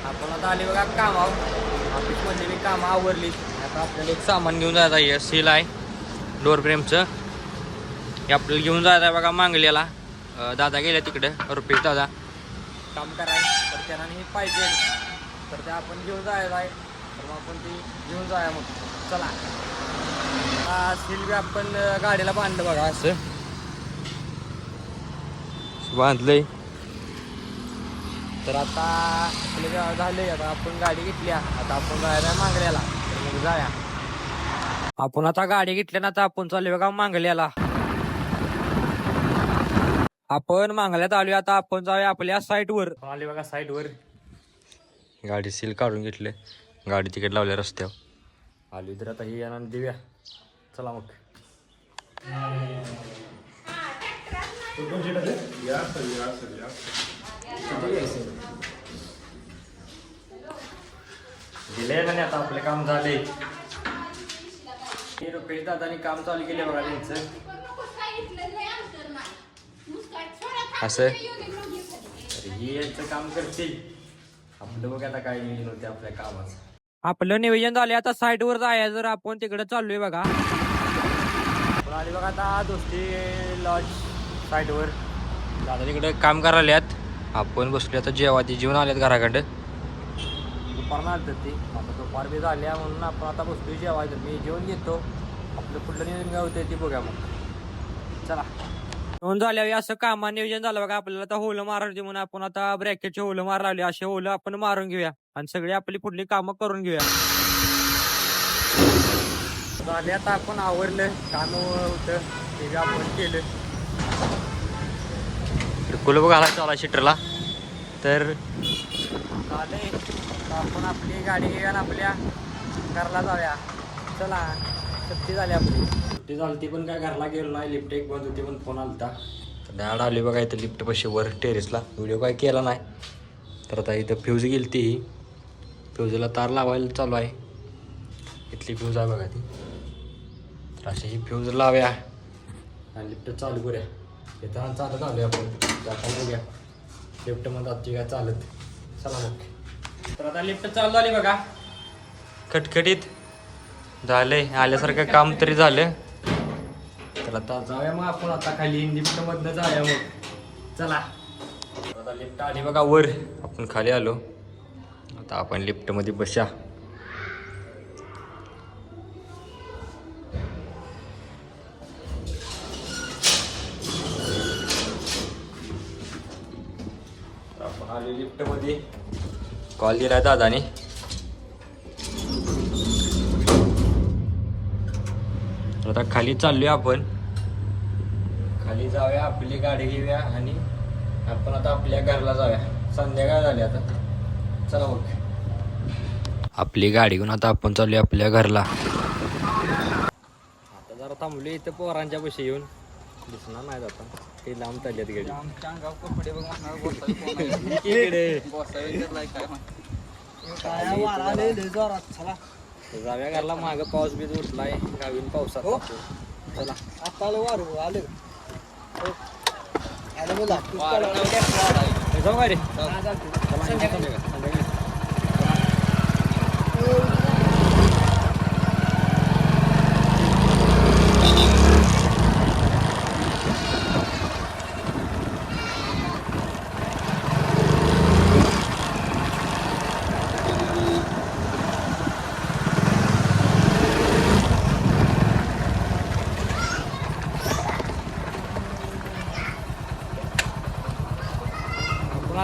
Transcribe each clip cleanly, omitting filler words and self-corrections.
आपण आता आले बघा कामावर. ऑफिसमध्ये मी कामं आवरली. आता आपल्याला एक सामान घेऊन जायचं आहे. सील आहे डोर फ्रेमचं. हे आपल्याला घेऊन जायचं आहे बघा मांगल्याला. दादा गेले तिकडे रुपेश दादा काम कराय. तर त्यांना हे पाहिजे तर ते आपण घेऊन जायचं आहे. तर मग आपण ती घेऊन जाऊया. मग चला. सील बी आपण गाडीला बांधलं बघा. असं बांधलंय. तर आता आपलं झालंय. आता आपण गाडी घेतली. आता आपण जायला मांगल्याला. तर मग जाया. आपण आता गाडी घेतली ना. आता आपण चालू बघा मांगल्याला. आपण मांगल्यात आलोय. आता आपण जाऊया आपल्या साईटवर. आले बघा साईटवर. गाडी सील काढून घेतले. गाडी तिकीट लावल्या रस्त्यावर आली. तर आता ही यांना देऊया. चला मग. दिले ना. आता आपलं काम झालंय. रुपेश दादानी काम चालू केले बघा त्यांचं. असं तर ही यांचं काम करतील. आपलं बघा आता काय नियोजन होते आपल्या कामाचं. आपलं नियोजन झालं. आता साईटवर जायचं. जर आपण तिकडे चाललोय बघा. आली बघा आता दोस्ती लॉज साईटवर. दादा तिकडे काम करायला आल्यात. आपण बसलो आता जेवायला. जेवण आल्यात घराकडं. दुपारनं आलं ते. आता दुपार बी झाल्या म्हणून आपण आता बसलो जेवायचं. मी जेवण घेतो. आपलं पुढलं नियोजन काय होतं ते बघा मग. चला. नोंद झाल्यावर असं कामा नियोजन झालं बघा. आपल्याला आता होलं मारायचे म्हणून आपण आता ब्रॅकेटचे होलं मार लावले. असे होलं आपण मारून घेऊया आणि सगळी आपली पुढली कामं करून घेऊया. झाले आता आपण आवरलं. काम होतं ते बी आपण केलं. कुलप घाला चाला शिटरला. तर झाले आपण आपली गाडी घेऊया आणि आपल्या घरला जाऊया. चला. सुट्टी झाली आपली. सुट्टी झाली ती पण काय घरला गेलो नाही. लिफ्ट एक बंद होती पण फोन आलता. तर दॅड आली बघा इथं लिफ्ट पाशी वर टेरेसला. व्हिडिओ काय केला नाही. तर आता इथं फ्यूज गेली ती. फ्यूजला तार लावायला चालू आहे. इथली फ्यूज आहे बघा ती. तर अशी ही फ्यूज लाव्या आणि लिफ्ट चालू करूया. इथं चालत आलो आपण. जाता बघूया लिफ्टमध्ये आजची काय चालत. चला मग. तर आता लिफ्ट चालू झाली बघा. खटखटीत झालंय. आल्यासारखं काम तरी झालं. तर आता जाऊया मग आपण आता खाली लिफ्टमधनं जाऊया मग. चला. आता लिफ्ट आली बघा वर. आपण खाली आलो. आता आपण लिफ्टमध्ये बसा. आपण आलो लिफ्टमध्ये. कॉल दिला दादाने. आता खाली चाललोय आपण. खाली जाऊया. आपली गाडी घेऊया आणि आपण आता आपल्या घरला जाऊया. संध्याकाळ झाली आता. चला मग. आपली गाडी घेऊन आता आपण चालूया आपल्या घरला. आता जरा थांबलो इथं पोरांच्या पाशी येऊन. दिसणार नाही आता. ते लांब चालल्यात गाडी. जाऊया घरला. मागं पाऊस बी उठलाय. गावीन पावसात. चला. आता वारू आलं. जाऊ का रे.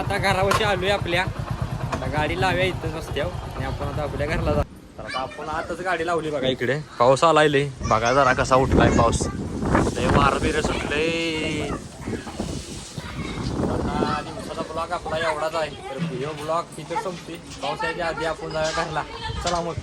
आता घरावरती आलोय आपल्या. आता गाडी लाव्या इथं रस्त्यावर आणि आपण आता आपल्या घरला जाऊ. तर आता आपण आताच गाडी लावली बघा. इकडे पाऊस आलाय लय. बघा जरा कसा उठलाय पाऊस. लय वारं बिरं सुटलंय. आता दिवसाचा ब्लॉग आपला एवढाच आहे. तर व्हिडिओ ब्लॉग तिथं संपते. पावसाच्या आधी आपण जाऊया घरला. चला मग.